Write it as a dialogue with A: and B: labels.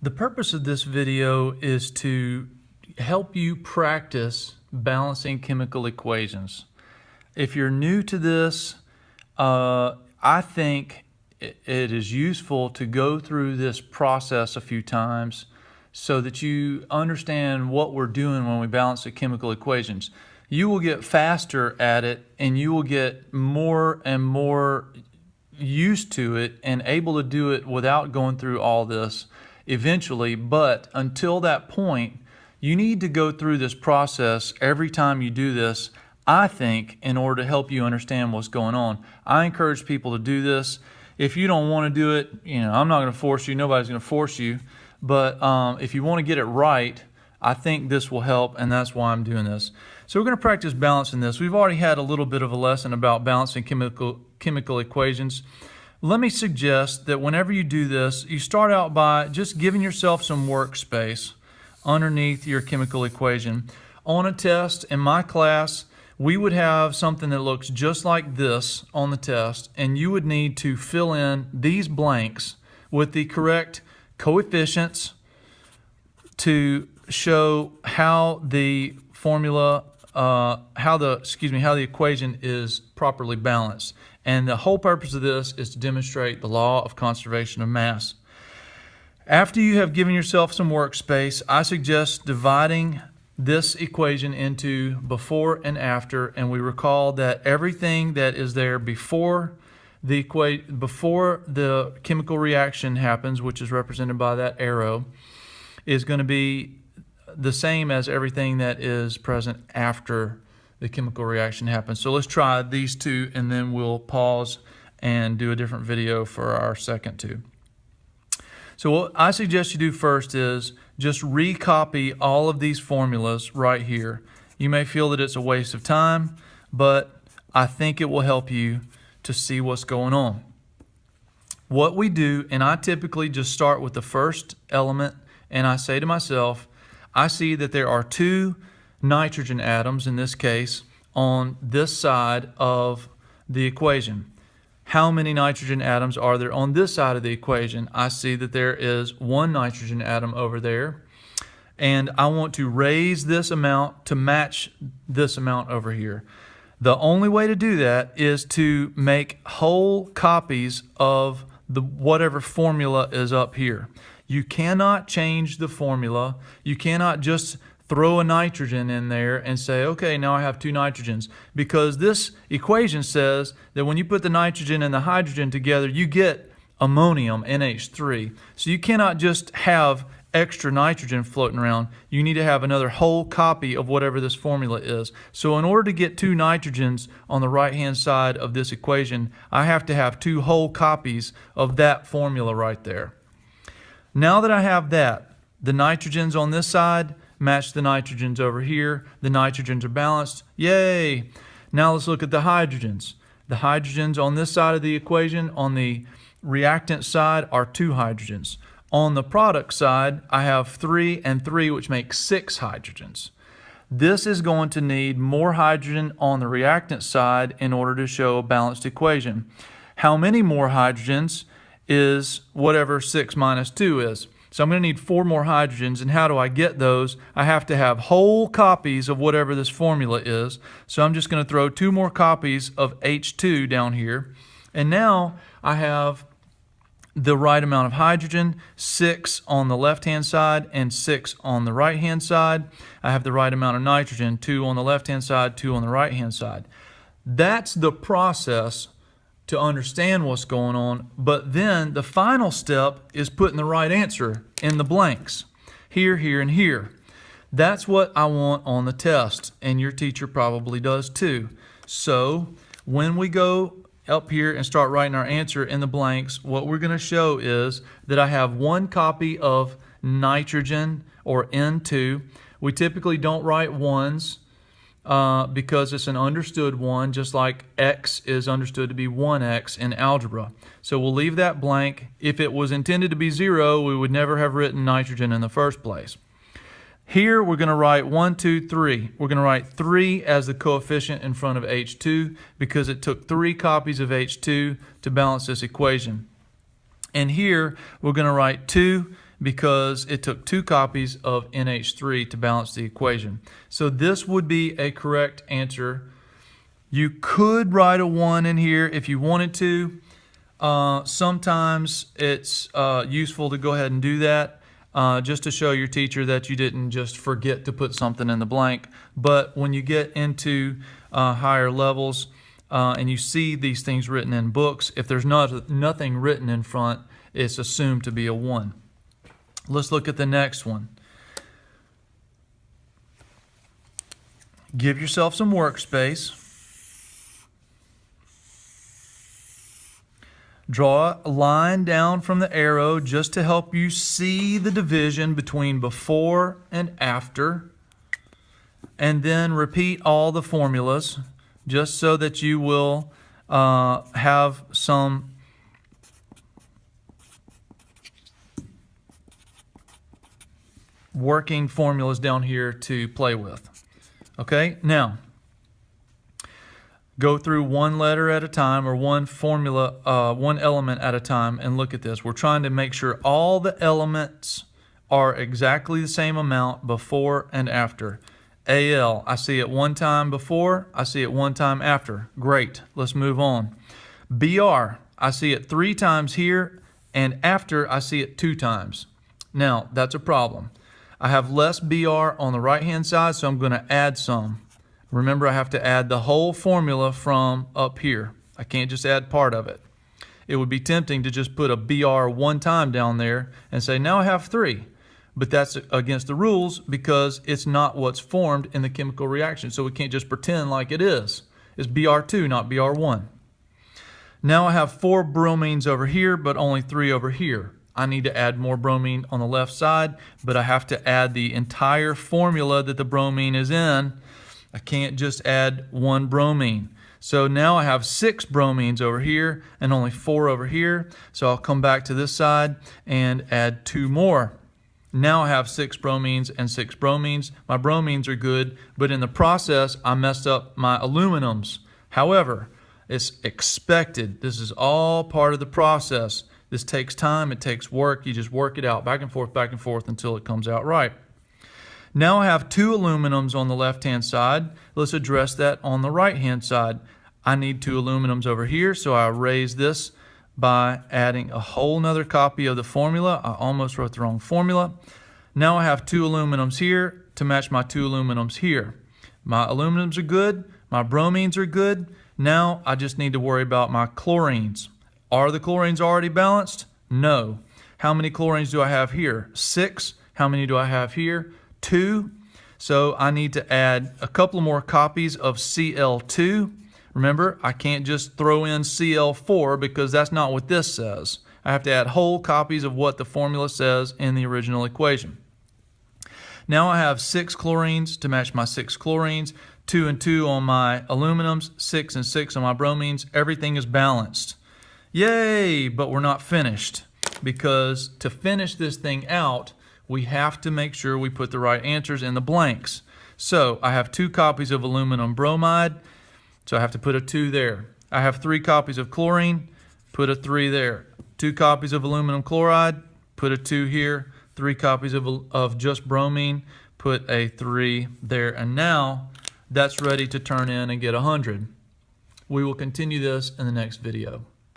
A: The purpose of this video is to help you practice balancing chemical equations. If you're new to this, I think it is useful to go through this process a few times so that you understand what we're doing when we balance the chemical equations. You will get faster at it, and you will get more and more used to it and able to do it without going through all this eventually. But until that point, you need to go through this process every time you do this, I think, in order to help you understand what's going on. I encourage people to do this. If you don't want to do it, I'm not going to force you. Nobody's going to force you. But if you want to get it right, I think this will help, and that's why I'm doing this. So we're going to practice balancing this. We've already had a little bit of a lesson about balancing chemical equations. Let me suggest that whenever you do this, you start out by just giving yourself some workspace underneath your chemical equation. On a test in my class, we would have something that looks just like this on the test, and you would need to fill in these blanks with the correct coefficients to show how the formula, how the equation is properly balanced. And the whole purpose of this is to demonstrate the law of conservation of mass. After you have given yourself some workspace, I suggest dividing this equation into before and after, and we recall that everything that is there before the chemical reaction happens, which is represented by that arrow, is going to be the same as everything that is present after the chemical reaction happens. So let's try these two, and then we'll pause and do a different video for our second two. So what I suggest you do first is just recopy all of these formulas right here. You may feel that it's a waste of time, but I think it will help you to see what's going on. What we do, and I typically just start with the first element, and I say to myself, I see that there are two nitrogen atoms, in this case, on this side of the equation. How many nitrogen atoms are there on this side of the equation? I see that there is one nitrogen atom over there, and I want to raise this amount to match this amount over here. The only way to do that is to make whole copies of whatever formula is up here. You cannot change the formula. You cannot just throw a nitrogen in there and say, okay, now I have two nitrogens, because this equation says that when you put the nitrogen and the hydrogen together, you get ammonium, NH3. So you cannot just have extra nitrogen floating around. You need to have another whole copy of whatever this formula is. So in order to get two nitrogens on the right-hand side of this equation, I have to have two whole copies of that formula right there. Now that I have that, the nitrogens on this side match the nitrogens over here. The nitrogens are balanced. Yay! Now let's look at the hydrogens. The hydrogens on this side of the equation, on the reactant side, are two hydrogens. On the product side, I have 3 and 3, which makes 6 hydrogens. This is going to need more hydrogen on the reactant side in order to show a balanced equation. How many more hydrogens is whatever 6 minus 2 is. So I'm going to need 4 more hydrogens, and how do I get those? I have to have whole copies of whatever this formula is. So I'm just going to throw 2 more copies of H2 down here. And now I have the right amount of hydrogen, 6 on the left-hand side and 6 on the right-hand side. I have the right amount of nitrogen, 2 on the left-hand side, 2 on the right-hand side. That's the process to understand what's going on, but then the final step is putting the right answer in the blanks, here, here, and here. That's what I want on the test, and your teacher probably does too. So when we go up here and start writing our answer in the blanks, what we're going to show is that I have one copy of nitrogen, or N2. We typically don't write ones, because it's an understood one, just like x is understood to be 1x in algebra. So we'll leave that blank. If it was intended to be 0, we would never have written nitrogen in the first place. Here we're going to write 1, 2, 3. We're going to write 3 as the coefficient in front of H2 because it took 3 copies of H2 to balance this equation. And here we're going to write 2 because it took 2 copies of NH3 to balance the equation. So this would be a correct answer. You could write a 1 in here if you wanted to. Sometimes it's useful to go ahead and do that just to show your teacher that you didn't just forget to put something in the blank. But when you get into higher levels and you see these things written in books, if there's nothing written in front, it's assumed to be a 1. Let's look at the next one. Give yourself some workspace. Draw a line down from the arrow just to help you see the division between before and after. And then repeat all the formulas just so that you will have some working formulas down here to play with. Okay, now go through one letter at a time, or one formula, one element at a time, and look at this. We're trying to make sure all the elements are exactly the same amount before and after. AL, I see it 1 time before, I see it 1 time after. Great, let's move on. BR, I see it 3 times here, and after I see it 2 times. Now, that's a problem. I have less BR on the right-hand side, so I'm going to add some. Remember, I have to add the whole formula from up here. I can't just add part of it. It would be tempting to just put a BR 1 time down there and say, now I have 3. But that's against the rules because it's not what's formed in the chemical reaction. So we can't just pretend like it is. It's BR2, not BR1. Now I have 4 bromines over here, but only 3 over here. I need to add more bromine on the left side, but I have to add the entire formula that the bromine is in. I can't just add 1 bromine. So now I have 6 bromines over here and only 4 over here. So I'll come back to this side and add 2 more. Now I have 6 bromines and 6 bromines. My bromines are good, but in the process, I messed up my aluminums. However, it's expected. This is all part of the process. This takes time, it takes work. You just work it out back and forth until it comes out right. Now I have 2 aluminums on the left-hand side. Let's address that on the right-hand side. I need 2 aluminums over here, so I raise this by adding a whole nother copy of the formula. I almost wrote the wrong formula. Now I have 2 aluminums here to match my 2 aluminums here. My aluminums are good, my bromines are good. Now I just need to worry about my chlorines. Are the chlorines already balanced? No. How many chlorines do I have here? 6. How many do I have here? 2. So I need to add a couple more copies of Cl2. Remember, I can't just throw in Cl4 because that's not what this says. I have to add whole copies of what the formula says in the original equation. Now I have 6 chlorines to match my 6 chlorines, 2 and 2 on my aluminums, 6 and 6 on my bromines. Everything is balanced. Yay! But we're not finished, because to finish this thing out, we have to make sure we put the right answers in the blanks. So I have 2 copies of aluminum bromide, so I have to put a 2 there. I have 3 copies of chlorine, put a 3 there. 2 copies of aluminum chloride, put a 2 here. 3 copies of just bromine, put a 3 there. And now that's ready to turn in and get 100. We will continue this in the next video.